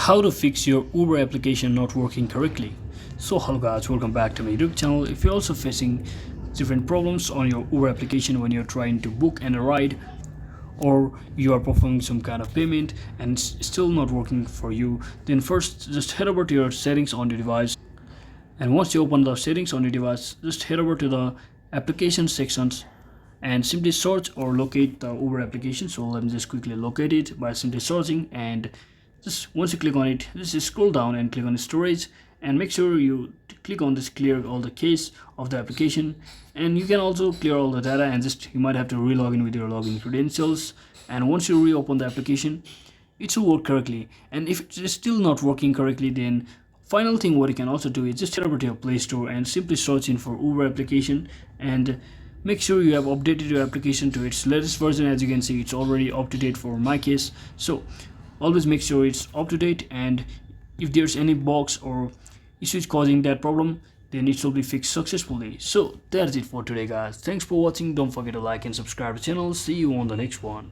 How to fix your Uber application not working correctly. So hello guys, welcome back to my YouTube channel. If you're also facing different problems on your Uber application when you're trying to book and a ride, or you are performing some kind of payment and it's still not working for you, then first just head over to your settings on your device, and once you open the settings on your device, just head over to the application sections and simply search or locate the Uber application. So let me just quickly locate it by simply searching, and just once you click on it, just scroll down and click on storage, and make sure you click on this clear all the case of the application. And you can also clear all the data, and just you might have to re-log in with your login credentials. And once you reopen the application, it should work correctly. And if it is still not working correctly, then final thing what you can also do is just head over to your Play Store and simply search in for Uber application, and make sure you have updated your application to its latest version. As you can see, it's already up to date for my case, so always make sure it's up to date. And if there's any bugs or issues causing that problem, then it will be fixed successfully. So that's it for today guys. Thanks for watching. Don't forget to like and subscribe to the channel. See you on the next one.